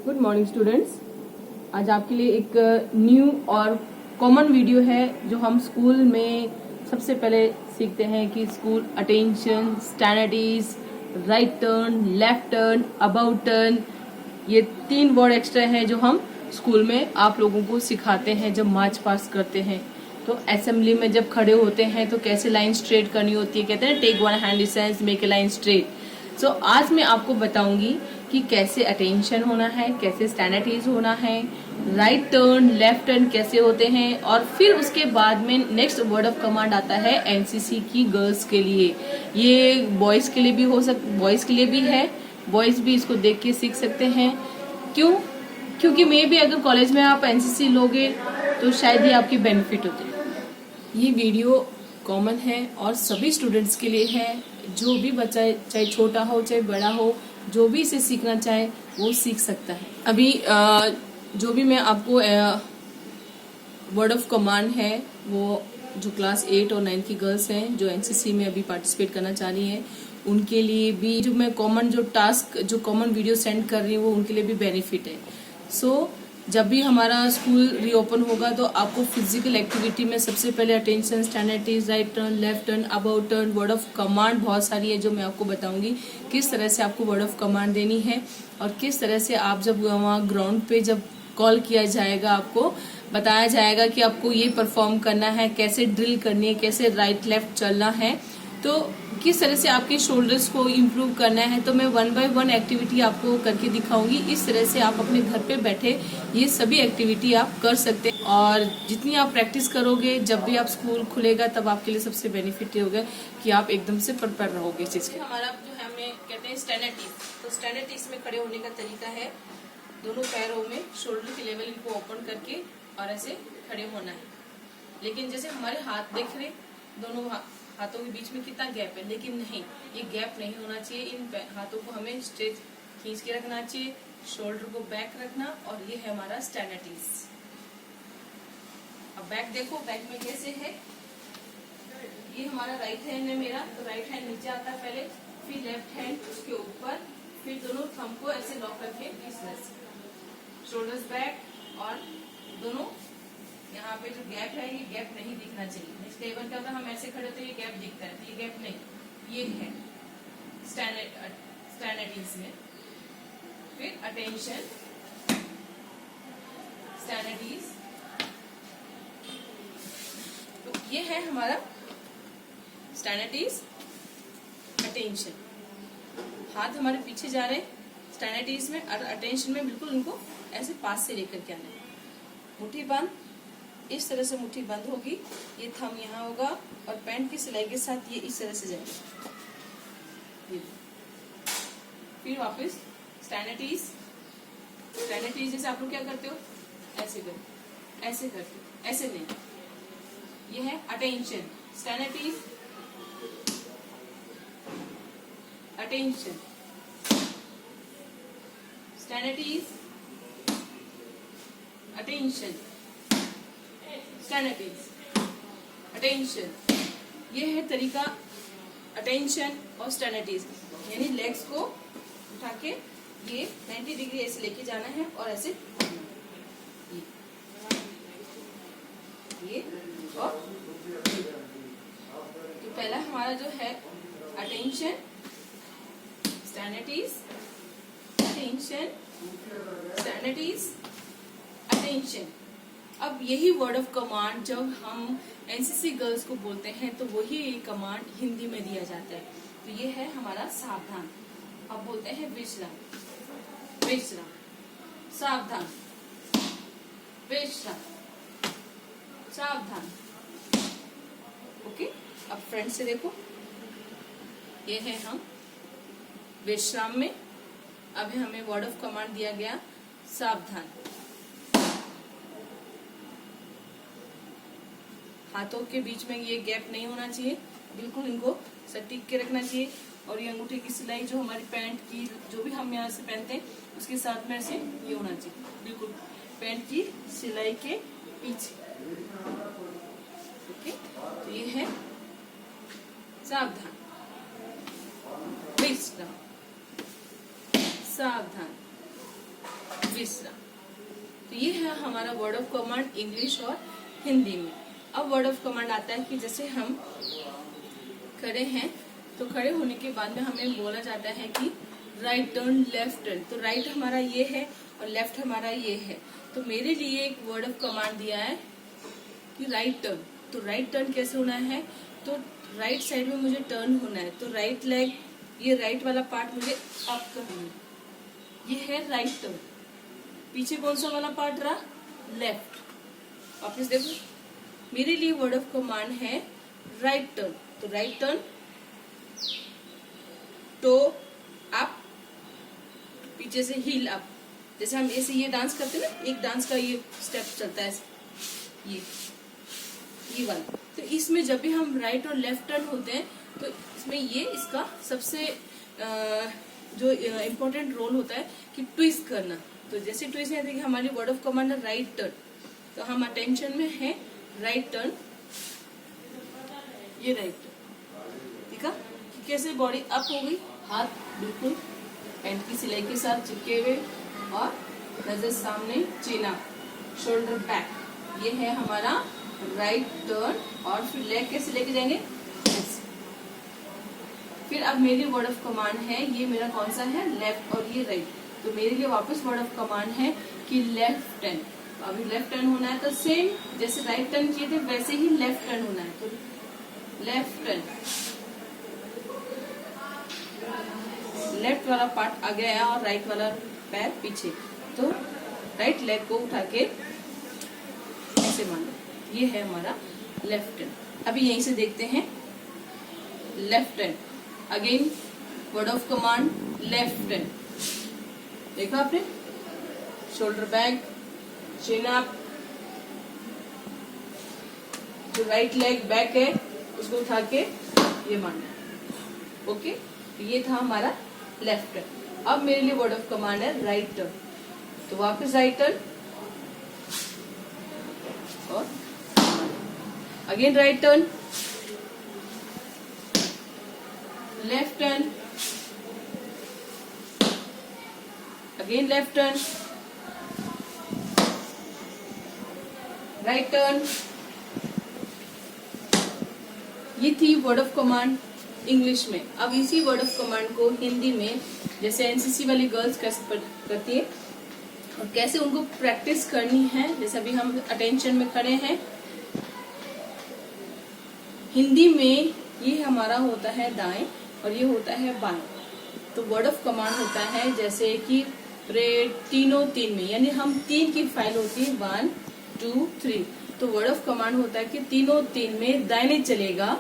Good morning students. आज आपके लिए एक न्यू और कॉमन वीडियो है जो हम स्कूल में सबसे पहले सीखते हैं कि school attention, stand at ease, right turn, left turn, about turn, ये 3 वर्ड एक्स्ट्रा हैं जो हम स्कूल में आप लोगों को सिखाते हैं जब मार्च पास्ट करते हैं। तो असेंबली में जब खड़े होते हैं तो कैसे लाइन स्ट्रेट करनी होती है, कहते हैं take one hand distance, make a line straight. So आज मैं आपको बताऊंगी कि कैसे अटेंशन होना है, कैसे स्टैंडर्डीज होना है, राइट टर्न, लेफ्ट टर्न कैसे होते हैं, और फिर उसके बाद में नेक्स्ट वर्ड ऑफ कमांड आता है एनसीसी की गर्ल्स के लिए। ये बॉयज के लिए भी बॉयज के लिए भी है, बॉयज भी इसको देख के सीख सकते हैं। क्यों? क्योंकि मे भी अगर कॉलेज में आप एनसीसी लोगे तो शायद ये आपकी बेनिफिट होते हैं। ये वीडियो कॉमन है और सभी स्टूडेंट्स के लिए है। जो भी बच्चा चाहे छोटा हो चाहे बड़ा हो, जो भी इसे सीखना चाहे वो सीख सकता है। अभी जो भी मैं आपको वर्ड ऑफ कमांड है वो जो क्लास 8 और 9 की गर्ल्स हैं जो एनसीसी में अभी पार्टिसिपेट करना चाह रही हैं उनके लिए भी जो मैं कॉमन जो टास्क जो कॉमन वीडियो सेंड कर रही हूँ वो उनके लिए भी बेनिफिट है। सो जब भी हमारा स्कूल रीओपन होगा तो आपको फिजिकल एक्टिविटी में सबसे पहले attention, stand at ease, right turn, left turn, about turn, word of command बहुत सारी है जो मैं आपको बताऊंगी किस तरह से आपको वर्ड ऑफ कमांड देनी है और किस तरह से आप जब वहाँ ग्राउंड पे जब कॉल किया जाएगा आपको बताया जाएगा कि आपको ये परफॉर्म करना है, कैसे ड्रिल करनी है, कैसे राइट लेफ्ट चलना है, तो किस तरह से आपके शोल्डर्स को इम्प्रूव करना है। तो मैं 1 बाय 1 एक्टिविटी आपको करके दिखाऊंगी। इस तरह से आप अपने घर पे बैठे ये सभी एक्टिविटी आप कर सकते हैं और जितनी आप प्रैक्टिस करोगे जब भी आप स्कूल खुलेगा तब आपके लिए सबसे बेनिफिट ये होगा कि आप एकदम से प्रिपेयर रहोगे इस चीज के। हमारा जो है हमें कहते हैं स्टैंडर्डीज, तो स्टैंडर्डीज में खड़े होने का तरीका है दोनों पैरों में शोल्डर के लेवल को ओपन करके और ऐसे खड़े होना है। लेकिन जैसे हमारे हाथ देख रहे दोनों हाथों के बीच में कितना गैप है, लेकिन नहीं, ये गैप नहीं होना चाहिए। इन हाथों को हमें स्ट्रेट खींच के रखना चाहिए, शोल्डर को बैक रखना, और ये है हमारा स्टैंडर्डीज। अब बैक देखो, बैक में कैसे है, ये हमारा राइट हैंड है मेरा, तो राइट हैंड नीचे आता है पहले, फिर लेफ्ट हैंड उसके ऊपर, फिर दोनों थंब को ऐसे लॉक करके इस तरह से शोल्डर्स बैक, और दोनों यहाँ पे जो गैप है ये गैप नहीं दिखना चाहिए। कई बार क्या होता है हम ऐसे खड़े तो ये गैप दिखता है, तो ये गैप नहीं, ये है स्टैंडर्डीज में। फिर अटेंशन, स्टैंडर्डीज, तो ये है हमारा स्टैंडर्डीज, अटेंशन। हाथ हमारे पीछे जा रहे हैं स्टैंडर्डीज में, और अटेंशन में बिल्कुल उनको ऐसे पास से लेकर के आना है। मुट्ठी बंद, इस तरह से मुट्ठी बंद होगी, ये थंब यहाँ होगा और पैंट की सिलाई के साथ ये इस तरह से जाएगा। फिर वापस स्टैंडर्डीज, स्टैंडर्डीज जैसे आप लोग क्या करते हो, ऐसे करते, ऐसे करते, ऐसे नहीं, ये है अटेंशन, स्टैंडर्डीज, अटेंशन, स्टैंडर्डीज, अटेंशन, स्टैंडर्डीज, अटेंशन। ये है तरीका अटेंशन और स्टैंडर्डीज, यानी लेग्स को उठा के ये 90 डिग्री ऐसे लेके जाना है और ऐसे ये और तो पहला हमारा जो है अटेंशन, स्टैंडर्डीज, अटेंशन, स्टैंडर्डीज, अटेंशन। अब यही वर्ड ऑफ कमांड जब हम एनसीसी गर्ल्स को बोलते हैं तो वही कमांड हिंदी में दिया जाता है। तो ये है हमारा सावधान, अब बोलते हैं विश्राम, विश्राम, सावधान, विश्राम, सावधान। ओके, अब फ्रेंड से देखो, ये है हम विश्राम में, अब हमें वर्ड ऑफ कमांड दिया गया सावधान। हाथों के बीच में ये गैप नहीं होना चाहिए, बिल्कुल इनको सटीक के रखना चाहिए, और ये अंगूठे की सिलाई जो हमारी पैंट की जो भी हम यहाँ से पहनते हैं उसके साथ में ऐसे ये होना चाहिए, बिल्कुल पैंट की सिलाई के पीछे। ओके, तो ये है सावधान, विश्राम, सावधान, तीसरा। तो ये है हमारा वर्ड ऑफ कमांड इंग्लिश और हिंदी में। अब वर्ड ऑफ कमांड आता है कि जैसे हम खड़े हैं तो खड़े होने के बाद में हमें बोला जाता है कि राइट टर्न, लेफ्ट टर्न। तो राइट हमारा ये है और लेफ्ट हमारा ये है। तो मेरे लिए एक वर्ड ऑफ कमांड दिया है कि राइट टर्न। तो राइट टर्न कैसे होना है, तो राइट साइड में मुझे टर्न होना है। तो राइट लेग, ये राइट वाला पार्ट मुझे अप करना है, ये है राइट टर्न। पीछे कौन सा वाला पार्ट रहा, लेफ्ट। वापस देखो, मेरे लिए वर्ड ऑफ कमांड है राइट टर्न। तो राइट टर्न, टो अप, पीछे से हील अप। जैसे हम ऐसे ये डांस करते हैं ना, एक डांस का ये स्टेप चलता है, ये वाला। तो इसमें जब भी हम राइट और लेफ्ट टर्न होते हैं तो इसमें ये इसका सबसे जो इम्पोर्टेंट रोल होता है कि ट्विस्ट करना। तो जैसे ट्विस्ट है, देखिए हमारी वर्ड ऑफ कमांड है राइट टर्न, तो हम अटेंशन में है राइट टर्न, ये राइट टर्न। ठीक है, कैसे बॉडी अप हो गई, हाथ बिल्कुल पैंट की सिलाई के साथ चिपके हुए और नजर सामने, चिन अप, शोल्डर बैक। ये है हमारा राइट टर्न। और फिर लेग कैसे लेके जाएंगे, ऐसे। फिर अब मेरी वर्ड ऑफ कमांड है, ये मेरा कौन सा है, लेफ्ट और ये राइट। तो मेरे लिए वापस वर्ड ऑफ कमांड है कि लेफ्ट टर्न। अभी लेफ्ट टर्न होना है तो सेम जैसे राइट टर्न किए थे वैसे ही लेफ्ट टर्न होना है। तो लेफ्ट टर्न, लेफ्ट वाला पार्ट आगे आया और राइट वाला पैर पीछे। तो राइट लेग को उठा के ऐसे मानो, ये है हमारा लेफ्ट टर्न। अभी यहीं से देखते हैं left turn. Again word of command left turn. देखा आपने, शोल्डर बैक, चिन अप, जो राइट लेग बैक है उसको उठा के ये मारना। ओके, ये था हमारा लेफ्ट टर्न। अब मेरे लिए वर्ड ऑफ कमांड है राइट टर्न। तो वापस राइट टर्न और again right turn, left turn, again left turn, right turn. ये थी वर्ड ऑफ कमांड इंग्लिश में। अब इसी वर्ड ऑफ कमांड को हिंदी में जैसे एनसीसी वाली गर्ल्स कैसे करती है और कैसे उनको प्रैक्टिस करनी है। जैसे अभी हम अटेंशन में खड़े हैं, हिंदी में ये हमारा होता है दाएं और ये होता है बाएं। तो वर्ड ऑफ कमांड होता है जैसे कि परेड, तीनों तीन में, यानी हम तीन की फाइल होती है, 1 2 3। तो वर्ड ऑफ कमांड होता है कि तीनों तीन में दाहिने चलेगा,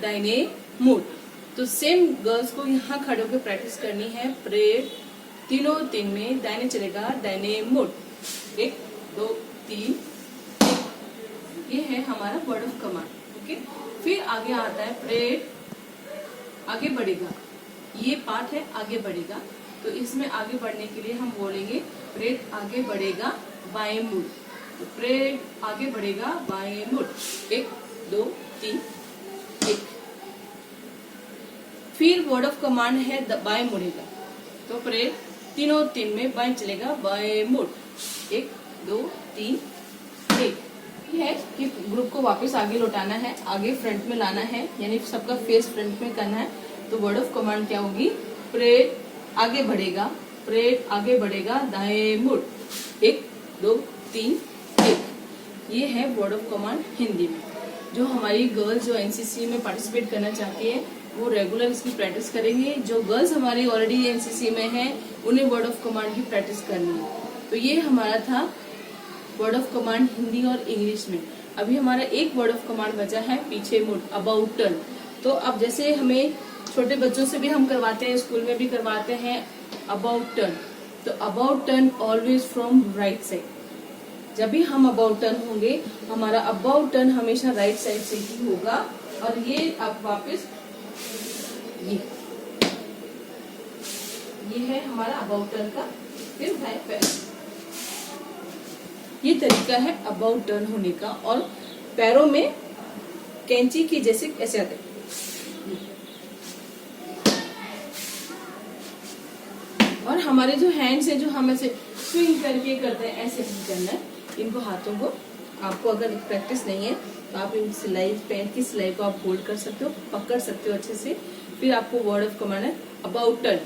दाहिने मुड़। तो सेम गर्ल्स को यहाँ खड़े होकर प्रैक्टिस करनी है। परेड, तीनों तीन में दाहिने चलेगा, दाहिने मुड़, 1 2 3। ये है हमारा वर्ड ऑफ कमांड। ओके, फिर आगे आता है परेड, आगे बढ़ेगा, ये पार्ट है आगे बढ़ेगा। तो इसमें आगे बढ़ने के लिए हम बोलेंगे परेड आगे बढ़ेगा, बाएं मुड़। तो परेड आगे बढ़ेगा, बाएं मुड़, 1 2 3 1। फिर वर्ड ऑफ कमांड है बाएं मुड़ेगा। तो परेड तीनों तीन में बाएं चलेगा, बाएं मुड़, 1 2 3 1। ये है कि ग्रुप को वापस आगे लौटाना है, आगे फ्रंट में लाना है, यानी सबका फेस फ्रंट में करना है। तो वर्ड ऑफ कमांड क्या होगी, परेड आगे बढ़ेगा, परेड आगे बढ़ेगा, दाएं मुड़, 1 2 3 1। ये है वर्ड ऑफ कमांड हिंदी में। जो हमारी गर्ल्स जो एनसीसी में पार्टिसिपेट करना चाहती है वो रेगुलर इसकी प्रैक्टिस करेंगे। जो गर्ल्स हमारी ऑलरेडी एनसीसी में हैं उन्हें वर्ड ऑफ कमांड की प्रैक्टिस करनी है। तो ये हमारा था वर्ड ऑफ कमांड हिंदी और इंग्लिश में। अभी हमारा एक वर्ड ऑफ कमांड बचा है पीछे मुड़, अबाउट टर्न। तो अब जैसे हमें छोटे बच्चों से भी हम करवाते हैं, स्कूल में भी करवाते हैं अबाउट टर्न। तो about turn always from right side. जब भी हम अबाउट टर्न होंगे, हमारा अबाउट टर्न हमेशा राइट साइड से ही होगा। और ये अब वापस ये है हमारा अबाउट टर्न का। फिर पैर, ये तरीका है अबाउट टर्न होने का। और पैरों में कैंची की जैसे ऐसे आते हैं। और हमारे जो हैंड्स हैं, जो हम ऐसे स्विंग करके करते हैं, ऐसे नहीं करना है इनको हाथों को। आपको अगर प्रैक्टिस नहीं है तो आप इन सिलाई, पैंट की सिलाई को आप होल्ड कर सकते हो, पकड़ सकते हो अच्छे से। फिर आपको वर्ड ऑफ कमांड है अबाउट टर्न,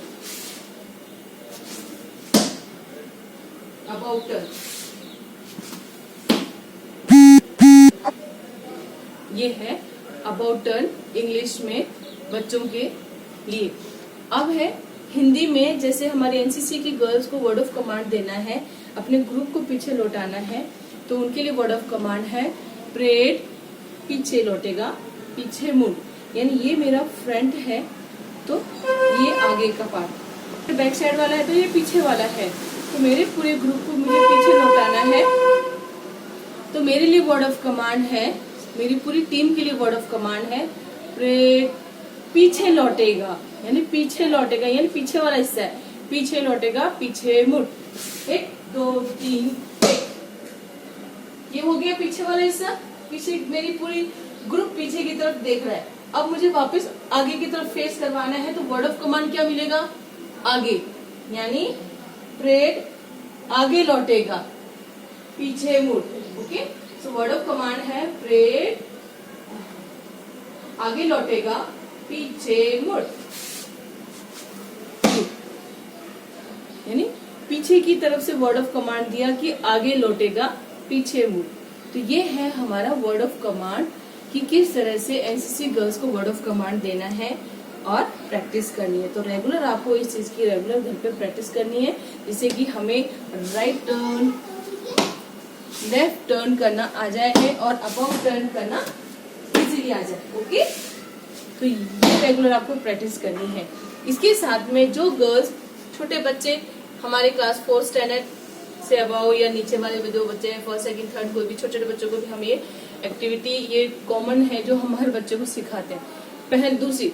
अबाउट टर्न, ये है अबाउट टर्न इंग्लिश में बच्चों के लिए। अब है हिंदी में, जैसे हमारे एनसीसी की गर्ल्स को वर्ड ऑफ कमांड देना है, अपने ग्रुप को पीछे लौटाना है, तो उनके लिए वर्ड ऑफ कमांड है परेड, पीछे लौटेगा, पीछे मुड़। यानी ये मेरा फ्रंट है तो ये आगे का पार्ट, बैक साइड वाला है तो ये पीछे वाला है, तो मेरे पूरे ग्रुप को मुझे पीछे लौटाना है। तो मेरे लिए वर्ड ऑफ कमांड है, मेरी पूरी टीम के लिए वर्ड ऑफ कमांड है परेड, पीछे लौटेगा, यानी पीछे लौटेगा, यानी पीछे वाला हिस्सा है, पीछे लौटेगा, पीछे मुड़। 1 2 3 1, ये हो गया पीछे वाला हिस्सा। पीछे मेरी पूरी ग्रुप पीछे की तरफ देख रहा है। अब मुझे वापस आगे की तरफ फेस करवाना है, तो वर्ड ऑफ कमांड क्या मिलेगा, आगे, यानी परेड आगे लौटेगा, पीछे मुड़। Okay, so word of command है परेड आगे लौटेगा, पीछे मुड़, यानी पीछे की तरफ से वर्ड ऑफ कमांड दिया कि आगे लौटेगा, पीछे मुड़। तो ये है हमारा वर्ड ऑफ कमांड कि किस तरह से एनसीसी गर्ल्स को वर्ड ऑफ कमांड देना है और प्रैक्टिस करनी है। तो रेगुलर आपको इस चीज की रेगुलर घर पे प्रैक्टिस करनी है, जिससे कि हमें राइट टर्न, लेफ्ट टर्न करना आ जाए और अबाउट टर्न करना इजीली आ जाए। ओके, तो ये रेगुलर आपको प्रैक्टिस करनी है। इसके साथ में जो गर्ल्स, छोटे बच्चे हमारे क्लास 4 स्टैंडर्ड से अबाव या नीचे वाले जो बच्चे हैं, 1st 2nd 3rd, कोई भी छोटे छोटे बच्चों को भी हम ये एक्टिविटी, ये कॉमन है जो हम हर बच्चे को सिखाते हैं। पहले दूसरी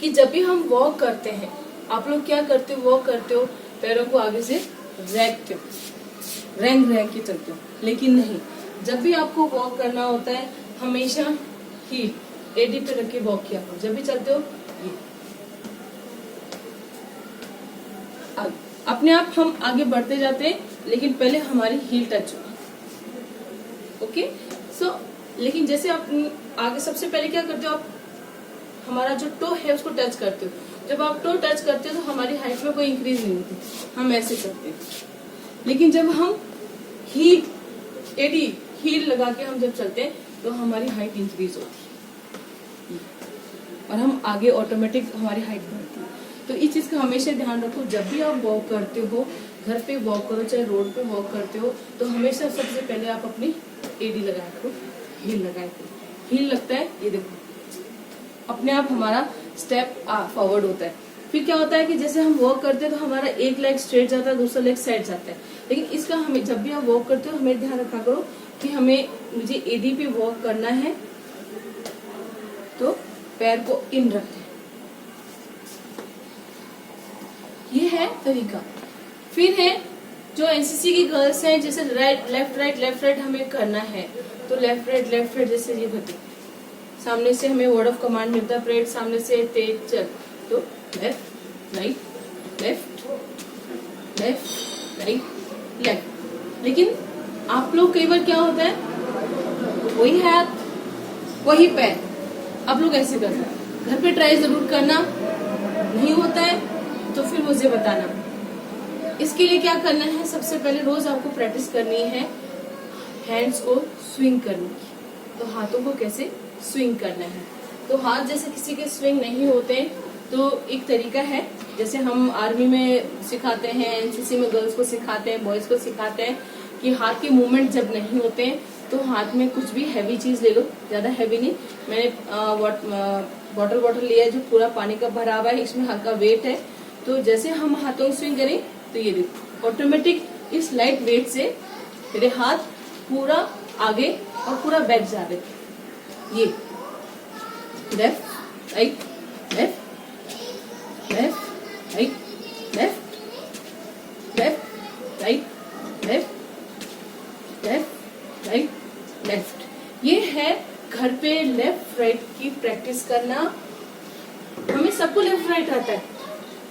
कि जब भी हम वॉक करते हैं, आप लोग क्या करते हो, वॉक करते हो पैरों को आगे से रैंक के चलते हो, लेकिन नहीं, जब भी आपको वॉक करना होता है हमेशा हील एडी पे रख के वॉक किया करो। जब भी चलते हो ये अपने आप हम आगे बढ़ते जाते हैं, लेकिन पहले हमारी हील टच हो। ओके, सो लेकिन जैसे आप आगे सबसे पहले क्या करते हो, आप हमारा जो टो है उसको टच करते हो। जब आप टो टच करते हो तो हमारी हाइट में कोई इंक्रीज नहीं होती, हम ऐसे करते हैं। लेकिन जब हम हील लगा के हम जब चलते हैं तो हमारी हाइट इंक्रीज होती है और हम आगे ऑटोमेटिक हमारी हाइट बढ़ती है। तो इस चीज का हमेशा ध्यान रखो, जब भी आप वॉक करते हो, घर पे वॉक करो चाहे रोड पे वॉक करते हो, तो हमेशा सबसे पहले आप अपनी एडी लगाया करो, हील लगाया करो। हील लगता है, ये देखो अपने आप हमारा स्टेप फॉरवर्ड होता है। फिर क्या होता है कि जैसे हम वॉक करते हैं तो हमारा एक लेग स्ट्रेट जाता है, दूसरा लेग साइड जाता है। लेकिन इसका हमें जब भी आप वॉक करते हो हमें ध्यान रखा करो कि मुझे एडी पे वॉक करना है, तो पैर को इन रखते हैं, ये है तरीका। फिर है जो एनसीसी की गर्ल्स हैं, जैसे लेफ्ट राइट हमें करना है, तो लेफ्ट राइट जैसे ये होती, सामने से हमें वर्ड ऑफ कमांड मिलता है परेड, सामने से तेज चल, तो left right left right left. लेकिन आप लोग कई बार क्या होता है, वही हाथ वही पैर, आप लोग ऐसे करते हैं। घर पे ट्राई जरूर करना, नहीं होता है तो फिर मुझे बताना। इसके लिए क्या करना है, सबसे पहले रोज आपको प्रैक्टिस करनी है हैंड्स को स्विंग करने की। तो हाथों को कैसे स्विंग करना है, तो हाथ जैसे किसी के स्विंग नहीं होते, तो एक तरीका है, जैसे हम आर्मी में सिखाते हैं, एनसीसी में गर्ल्स को सिखाते हैं, बॉयज को सिखाते हैं कि हाथ के मूवमेंट जब नहीं होते हैं तो हाथ में कुछ भी हैवी चीज ले लो, ज्यादा हैवी नहीं। मैंने बॉटल लिया है जो पूरा पानी का भरा हुआ है, इसमें हल्का वेट है। तो जैसे हम हाथों स्विंग करें तो ये देखो ऑटोमेटिक इस लाइट वेट से मेरे हाथ पूरा आगे और पूरा बैक जा रहे थे। ये left right left left right left left right left left right left. ये है घर पे लेफ्ट राइट की प्रैक्टिस करना। हमें सबको लेफ्ट राइट आता है,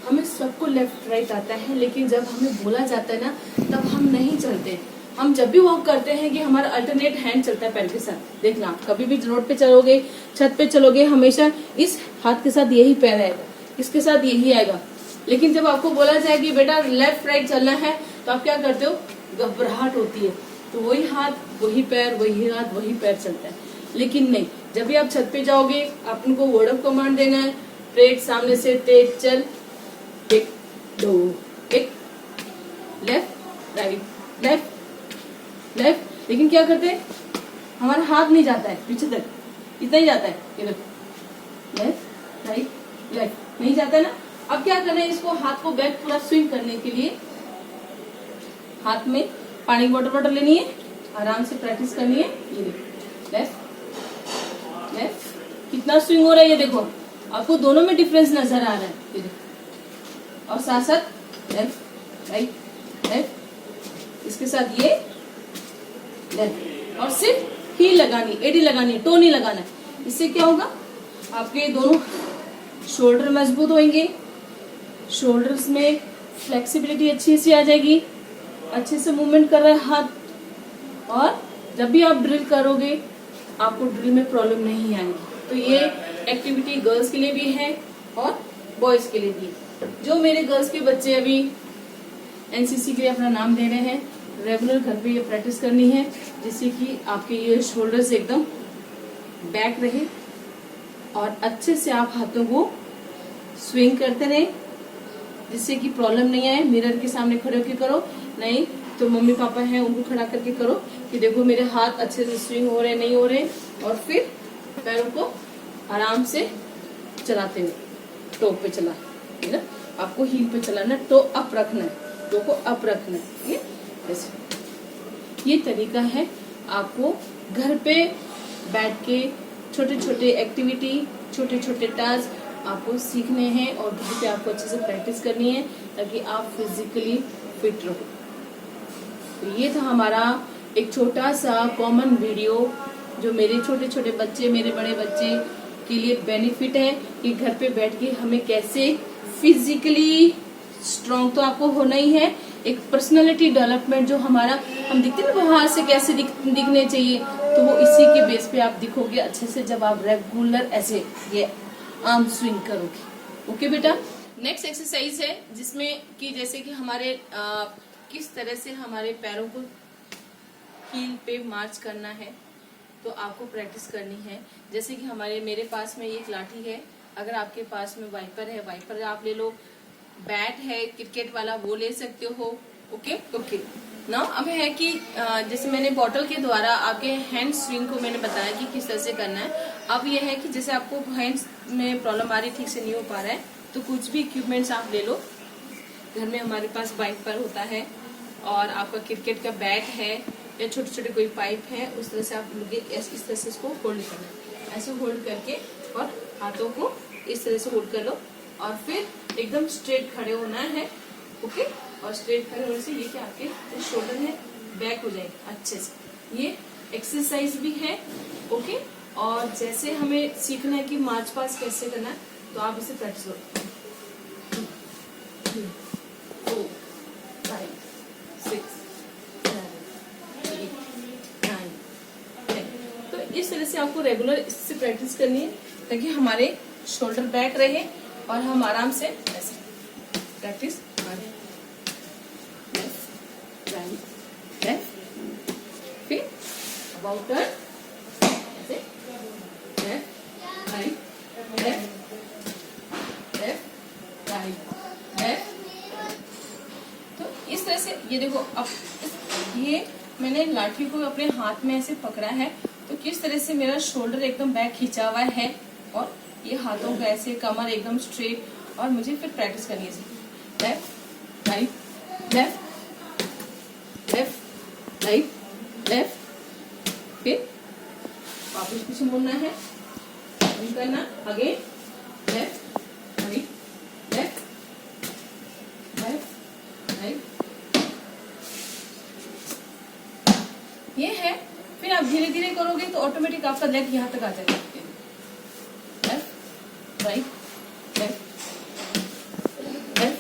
हमें सबको लेफ्ट राइट आता है, लेकिन जब हमें बोला जाता है ना तब हम नहीं चलते। हम जब भी वॉक करते हैं कि हमारा अल्टरनेट हैंड चलता है पैर के साथ। देखना कभी भी रोड पे चलोगे, छत पे चलोगे, हमेशा इस हाथ के साथ यही पैर आएगा, इसके साथ यही आएगा। लेकिन जब आपको बोला जाए कि बेटा लेफ्ट राइट चलना है तो आप क्या करते हो, घबराहट होती है, तो वही हाथ वही पैर, वही हाथ वही पैर चलता है। लेकिन नहीं, जब भी आप छत पे जाओगे आप उनको वर्ड ऑफ कमांड देना है, स्ट्रेट सामने से तेज चल, 1 2 1, लेफ्ट राइट लेफ्ट लेफ्ट। लेकिन क्या करते हैं, हमारा हाथ नहीं जाता है पीछे तक, इतना ही जाता है, ये देखो लेफ्ट राइट लेफ्ट, नहीं जाता है ना। अब क्या करना है, इसको हाथ को बैक पूरा स्विंग करने के लिए हाथ में पानी की बॉटल लेनी है, आराम से प्रैक्टिस करनी है। ये देखो लेफ्ट लेफ्ट, कितना स्विंग हो रहा है ये देखो, आपको दोनों में डिफरेंस नजर आ रहा है, ये देखो। और साथ साथ लेफ्ट राइट लेफ्ट, इसके साथ ये लेफ्ट, और सिर्फ हील लगानी, एडी लगानी, टो नहीं लगाना है। इससे क्या होगा, आपके दोनों शोल्डर मजबूत होंगे, शोल्डर्स में फ्लेक्सिबिलिटी अच्छी से आ जाएगी, अच्छे से मूवमेंट कर रहा है हाथ। और जब भी आप ड्रिल करोगे आपको ड्रिल में प्रॉब्लम नहीं आएगी। तो ये एक्टिविटी गर्ल्स के लिए भी है और बॉयज के लिए भी। जो मेरे गर्ल्स के बच्चे अभी एनसीसी के लिए अपना नाम दे रहे हैं, रेगुलर घर पे ये प्रैक्टिस करनी है, जिससे कि आपके ये शोल्डर्स एकदम बैक रहे और अच्छे से आप हाथों को स्विंग करते रहे, जिससे कि प्रॉब्लम नहीं आए। मिरर के सामने खड़े होकर करो, नहीं तो मम्मी पापा हैं उनको खड़ा करके करो कि देखो मेरे हाथ अच्छे से स्विंग हो रहे नहीं हो रहे। और फिर पैरों को आराम से चलाते हुए, टो पे चला है ना, आपको हील पे चलाना, टो अप रखना है, टो को अप रखना है, ये ऐसे। ये तरीका है आपको घर पे बैठ के छोटे छोटे एक्टिविटी, छोटे छोटे टास्क आपको सीखने हैं और घर पे आपको अच्छे से प्रैक्टिस करनी है ताकि आप फिजिकली फिट रहो। तो ये था हमारा एक छोटा सा कॉमन वीडियो जो मेरे छोटे छोटे बच्चे, मेरे बड़े बच्चे के लिए बेनिफिट है कि घर पे बैठ के हमें कैसे फिजिकली स्ट्रॉन्ग तो आपको होना ही है, एक पर्सनालिटी डेवलपमेंट जो हमारा हम दिखते हैं ना बाहर से कैसे दिखने चाहिए, तो वो इसी के बेस पे आप दिखोगे अच्छे से जब आप रेगुलर ऐसे ये आर्म स्विंग करोगे। ओके बेटा, नेक्स्ट एक्सरसाइज है जिसमें कि जैसे कि हमारे किस तरह से हमारे पैरों को हील पे मार्च करना है, तो आपको प्रैक्टिस करनी है। जैसे कि मेरे पास में एक लाठी है, अगर आपके पास में वाइपर है, वाइपर आप ले लो, बैट है क्रिकेट वाला वो ले सकते हो। ओके ना। अब है कि जैसे मैंने बॉटल के द्वारा आपके हैंड स्विंग को मैंने बताया कि किस तरह से करना है। अब ये है कि जैसे आपको हैंड्स में प्रॉब्लम आ रही, ठीक से नहीं हो पा रहा है, तो कुछ भी इक्विपमेंट्स आप ले लो। घर में हमारे पास वाइपर होता है और आपका क्रिकेट का बैट है या छोटे छोटे कोई पाइप है, उस तरह से आप इस तरह से इसको होल्ड करना है, ऐसे होल्ड करके और हाथों को इस तरह से होल्ड कर लो और फिर एकदम स्ट्रेट खड़े होना है। ओके, और स्ट्रेट खड़े होने से ये क्या आपके जो शोल्डर है बैक हो जाएगा अच्छे से। ये एक्सरसाइज भी है। ओके, और जैसे हमें सीखना है कि मार्च पास कैसे करना है, तो आप इसे प्रैक्टिस करो। 2 4 5 6 7 8 9 10। तो इस तरह से आपको रेगुलर इससे प्रैक्टिस करनी है ताकि हमारे शोल्डर बैक रहे और हम आराम से ऐसे प्रैक्टिस करें। लेफ्ट राइट लेफ्ट, फिर अबाउट टर्न ऐसे, left right left left right left. तो इस तरह से ये देखो, अब ये मैंने लाठी को अपने हाथ में ऐसे पकड़ा है, तो किस तरह से मेरा शोल्डर एकदम बैक खिंचा हुआ है और ये हाथों का ऐसे, कमर एकदम स्ट्रेट, और मुझे फिर प्रैक्टिस करनी है left right left left right left, फिर वापस पीछे मुड़ना है, करना again left right left left right. ये है, फिर आप धीरे धीरे करोगे तो ऑटोमेटिक आपका लेग यहाँ तक आ जाएगा। लेफ्ट राइट लेफ्ट लेफ्ट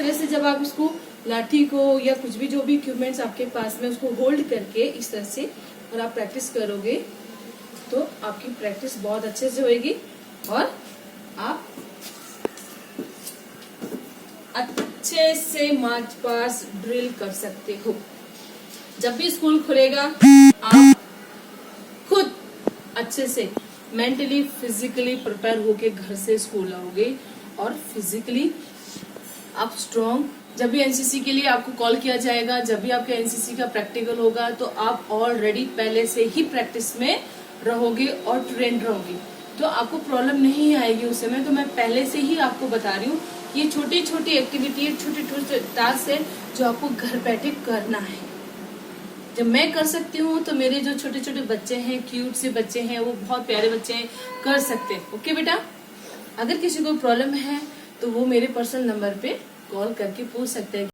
तरह से जब आप इसको लाठी को या कुछ भी जो भी इक्विपमेंट्स आपके पास में उसको होल्ड करके इस तरह से और आप प्रैक्टिस करोगे तो आपकी प्रैक्टिस बहुत अच्छे से होएगी और आप अच्छे से मार्च पास ड्रिल कर सकते हो। जब भी स्कूल खुलेगा आप खुद अच्छे से मेंटली फिजिकली प्रिपेयर होके घर से स्कूल आओगे और फिजिकली आप स्ट्रॉन्ग। जब भी एनसीसी के लिए आपको कॉल किया जाएगा, जब भी आपके एनसीसी का प्रैक्टिकल होगा तो आप ऑलरेडी पहले से ही प्रैक्टिस में रहोगे और ट्रेंड रहोगे, तो आपको प्रॉब्लम नहीं आएगी उस समय। तो मैं पहले से ही आपको बता रही हूँ, ये छोटी छोटी एक्टिविटी है, छोटे छोटे टास्क है जो आपको घर बैठे करना है। जब मैं कर सकती हूँ तो मेरे जो छोटे छोटे बच्चे हैं, क्यूट से बच्चे हैं, वो बहुत प्यारे बच्चे हैं, कर सकते हैं। ओके बेटा, अगर किसी को प्रॉब्लम है तो वो मेरे पर्सनल नंबर पे कॉल करके पूछ सकते हैं